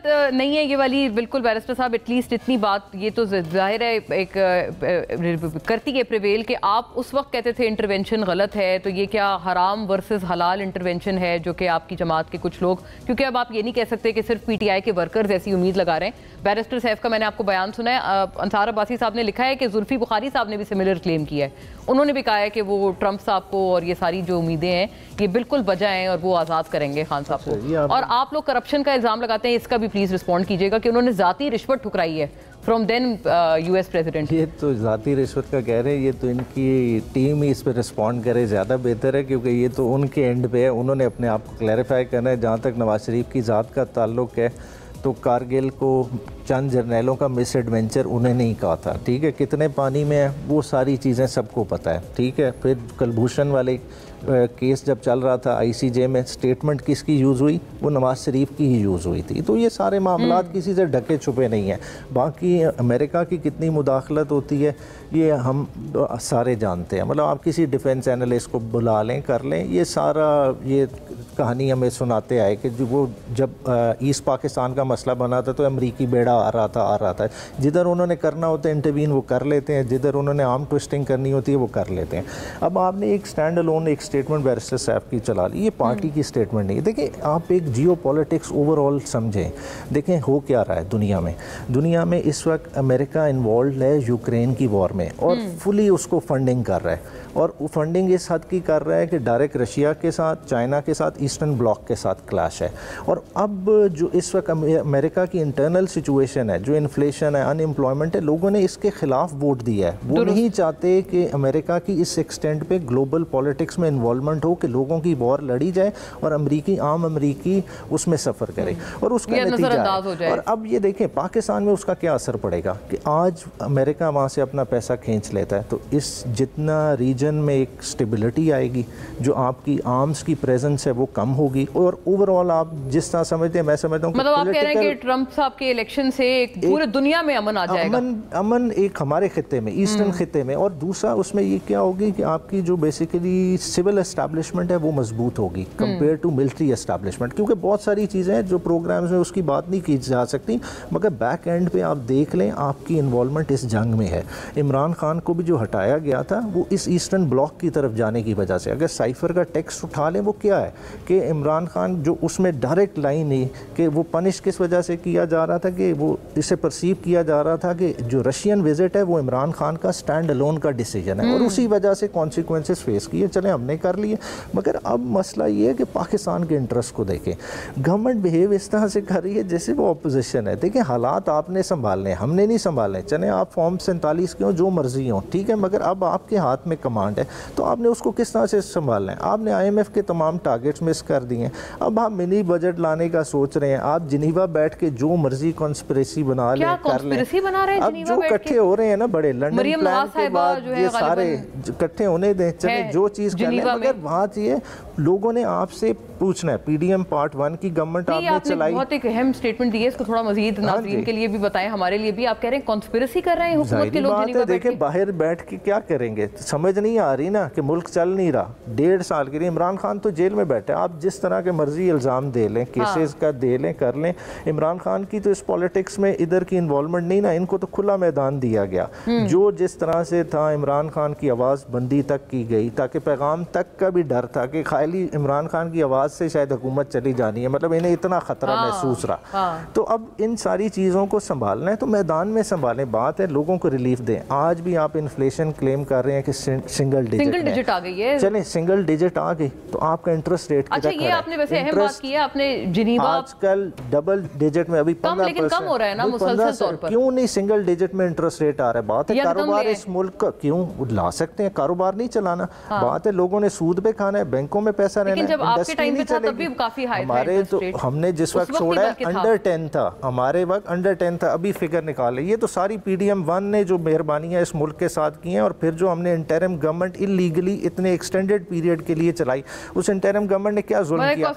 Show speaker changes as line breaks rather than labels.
नहीं है ये वाली, बिल्कुल बैरिस्टर साहब, एटलीस्ट इतनी बात ये तो जाहिर है एक करती है प्रिवेल कि आप उस वक्त कहते थे इंटरवेंशन गलत है, तो ये क्या हराम वर्सेस हलाल इंटरवेंशन है जो कि आपकी जमात के कुछ लोग, क्योंकि अब आप ये नहीं कह सकते कि सिर्फ पीटीआई के वर्कर्स ऐसी उम्मीद लगा रहे हैं। बैरिस्टर सैफ का मैंने आपको बयान सुना है, अंसार अब्बासी साहब ने लिखा है कि जुल्फी बुखारी साहब ने भी सिमिलर क्लेम किया है, उन्होंने भी कहा है कि वो ट्रंप साहब को और ये सारी जो उम्मीदें हैं ये बिल्कुल बजा हैं और वो आज़ाद करेंगे खान साहब को। और आप लोग करप्शन का इल्ज़ाम लगाते हैं, इसका भी प्लीज़ रिस्पॉन्ड कीजिएगा कि उन्होंने ज़ाती रिश्वत ठुकराई है फ्रॉम देन यूएस प्रेसिडेंट।
ये तो ज़ाती रिश्वत का कह रहे हैं, ये तो इनकी टीम ही इस पर रिस्पॉन्ड करे ज़्यादा बेहतर है, क्योंकि ये तो उनके एंड पे है, उन्होंने अपने आप को क्लैरिफाई करना है। जहाँ तक नवाज शरीफ की ज़ात का ताल्लुक़ है तो कारगिल को चंद जर्नैलों का मिस एडवेंचर उन्हें नहीं कहा था, ठीक है, कितने पानी में है वो सारी चीज़ें सबको पता है, ठीक है। फिर कुलभूषण वाले केस जब चल रहा था आईसीजे में, स्टेटमेंट किसकी यूज़ हुई, वो नवाज शरीफ की ही यूज़ हुई थी। तो ये सारे मामलात किसी से ढके छुपे नहीं हैं। बाकी अमेरिका की कितनी मुदाखलत होती है ये हम सारे जानते हैं, मतलब आप किसी डिफेंस एनालिस्ट को बुला लें, कर लें, ये सारा ये कहानी हमें सुनाते आए कि वो जब ईस्ट पाकिस्तान का मसला बना था तो अमरीकी बेड़ा आ रहा था, जिधर उन्होंने करना होता है इंटरवीन वो कर लेते हैं, जिधर उन्होंने आर्म ट्विस्टिंग करनी होती है वो कर लेते हैं। अब आपने एक स्टैंड अलोन एक स्टेटमेंट बैरिस्टर साहब की चला ली, ये पार्टी की स्टेटमेंट नहीं है। देखिए आप एक जियो पॉलिटिक्स ओवरऑल समझें, देखें हो क्या रहा है दुनिया में इस वक्त अमेरिका इन्वॉल्व है यूक्रेन की वॉर में और फुली उसको फंडिंग कर रहा है, और वो फंडिंग इस हद की कर रहा है कि डायरेक्ट रशिया के साथ, चाइना के साथ, ईस्टर्न ब्लॉक के साथ क्लैश है। और अब जो इस वक्त अमेरिका की इंटरनल सिचुएशन है, जो इन्फ्लेशन है, अनएम्प्लॉयमेंट है, लोगों ने इसके खिलाफ वोट दिया है। वो नहीं चाहते कि अमेरिका की इस एक्सटेंट पे ग्लोबल पॉलिटिक्स में इन्वॉल्वमेंट हो, कि लोगों की वॉर लड़ी जाए और आम अमरीकी उसमें सफ़र करे और उसका नतीजा है। और अब ये देखें पाकिस्तान में उसका क्या असर पड़ेगा कि आज अमेरिका वहाँ से अपना पैसा खींच लेता है, तो इस जितना रीजन में एक स्टेबिलिटी आएगी, जो आपकी आर्म्स की प्रेजेंस है वो कम होगी, और ओवरऑल आप जिस तरह समझते हैं, मैं समझता हूँ, मतलब आप कह रहे हैं कि
ट्रंप साहब के इलेक्शन से एक पूरे दुनिया में अमन आ जाएगा।
अमन एक हमारे खिते में, ईस्टर्न खिते में, और दूसरा उसमें ये क्या होगी कि आपकी जो बेसिकली सिविल एस्टैब्लिशमेंट है वो मजबूत होगी कंपेयर टू मिलिट्री एस्टैब्लिशमेंट, क्योंकि बहुत सारी चीज़ें हैं जो प्रोग्राम्स में उसकी बात नहीं की जा सकती, मगर बैक एंड पे आप देख लें आपकी इन्वॉल्वमेंट इस जंग में है। इमरान खान को भी जो हटाया गया था वो इस ईस्टर्न ब्लॉक की तरफ जाने की वजह से, अगर साइफर का टेक्स्ट उठा लें वो क्या है कि इमरान खान जो उसमें डायरेक्ट लाइन ही कि वो पनिश किस वजह से किया जा रहा था कि वो इसे परसीव किया जा रहा था कि जो रशियन विजिट है वो इमरान खान का स्टैंड अलोन का डिसीजन है, और उसी वजह से कॉन्सिक्वेंसेस फेस किए। चले हमने कर लिए, मगर अब मसला ये है कि पाकिस्तान के इंटरेस्ट को देखें, गवर्नमेंट बिहेव इस तरह से कर रही है जैसे वो अपोजिशन है। देखिए हालात आपने संभालने, हमने नहीं संभालने। चले आप फॉर्म 47 के हो, जो मर्जी हो, ठीक है, मगर अब आपके हाथ में कमांड है, तो आपने उसको किस तरह से संभालना है। आपने IMF के तमाम टारगेट्स मिस कर दिए हैं, अब आप मिनी बजट लाने का सोच रहे हैं, आप जिनीवा बैठ के जो मर्जी कॉन्स्पिरेसी बना लें, कर लें। अब जो इकट्ठे हो रहे हैं ना बड़े लंदन प्लान के बाद, ये सारे इकट्ठे होने दें, चले जो चीज़ कर लें, मगर बात ये लोगों ने आपसे पूछना है। PDM पार्ट 1 की गवर्नमेंट आपने चलाई, बहुत एक अहम स्टेटमेंट दी है, इसको थोड़ा मजीद नाज़रीन के लिए भी बताएं, हमारे लिए भी। आप कह रहे हैं कॉन्स्पिरेसी कर रहे हैं हुकूमत के लोग, देखिए बाहर बैठ के क्या करेंगे, समझ नहीं आ रही ना कि मुल्क चल नहीं रहा। 1.5 साल के लिए इमरान खान तो जेल में बैठे, आप जिस तरह के मर्जी इल्ज़ाम दे लें, केसेस का दे लें, कर लें, इमरान खान की तो इस पॉलिटिक्स में इधर की इन्वॉल्वमेंट नहीं ना, इनको तो खुला मैदान दिया गया। जो जिस तरह से था इमरान खान की आवाज़ बंदी तक की गई, ताकि पैगाम तक का भी डर था कि खाली इमरान खान की आवाज़ से शायद हुकूमत चली जानी है, मतलब इन्हें इतना ख़तरा महसूस रहा। तो अब इन सारी चीज़ों को संभालना है तो मैदान में संभालें, बात है लोगों को रिलीफ दें। आज भी आप इन्फ्लेशन क्लेम कर रहे हैं कि सिंगल डिजिट आ गई है, चलें सिंगल डिजिट आ गई तो आपका इंटरेस्ट रेट, अच्छा ये आपने वैसे अहम बात की है, आपने जिनीवा आजकल डबल डिजिट में अभी 15% कम हो रहा है ना मुसलसल तौर पर, क्यों नहीं सिंगल डिजिट में इंटरेस्ट रेट आ रहा है। बात है कारोबार इस मुल्क का क्यों ला सकते हैं, कारोबार नहीं चलाना, बात है लोगों ने सूद पे खाना है, बैंकों में पैसा रहना है, इंडस्ट्री नहीं चलेगी। हमारे तो हमने जिस वक्त छोड़ा है अंडर 10 था, हमारे वक्त अंडर 10 था, अभी फिगर निकाले। ये तो सारी PDM 1 ने जो मेहरबानियां इस मुल्क के साथ की हैं, और फिर जो हमने इंटरिम गवर्नमेंट इलीगली इतने एक्सटेंडेड पीरियड के लिए चलाई, उस इंटरिम गवर्नमेंट ने क्या जुल्म किया।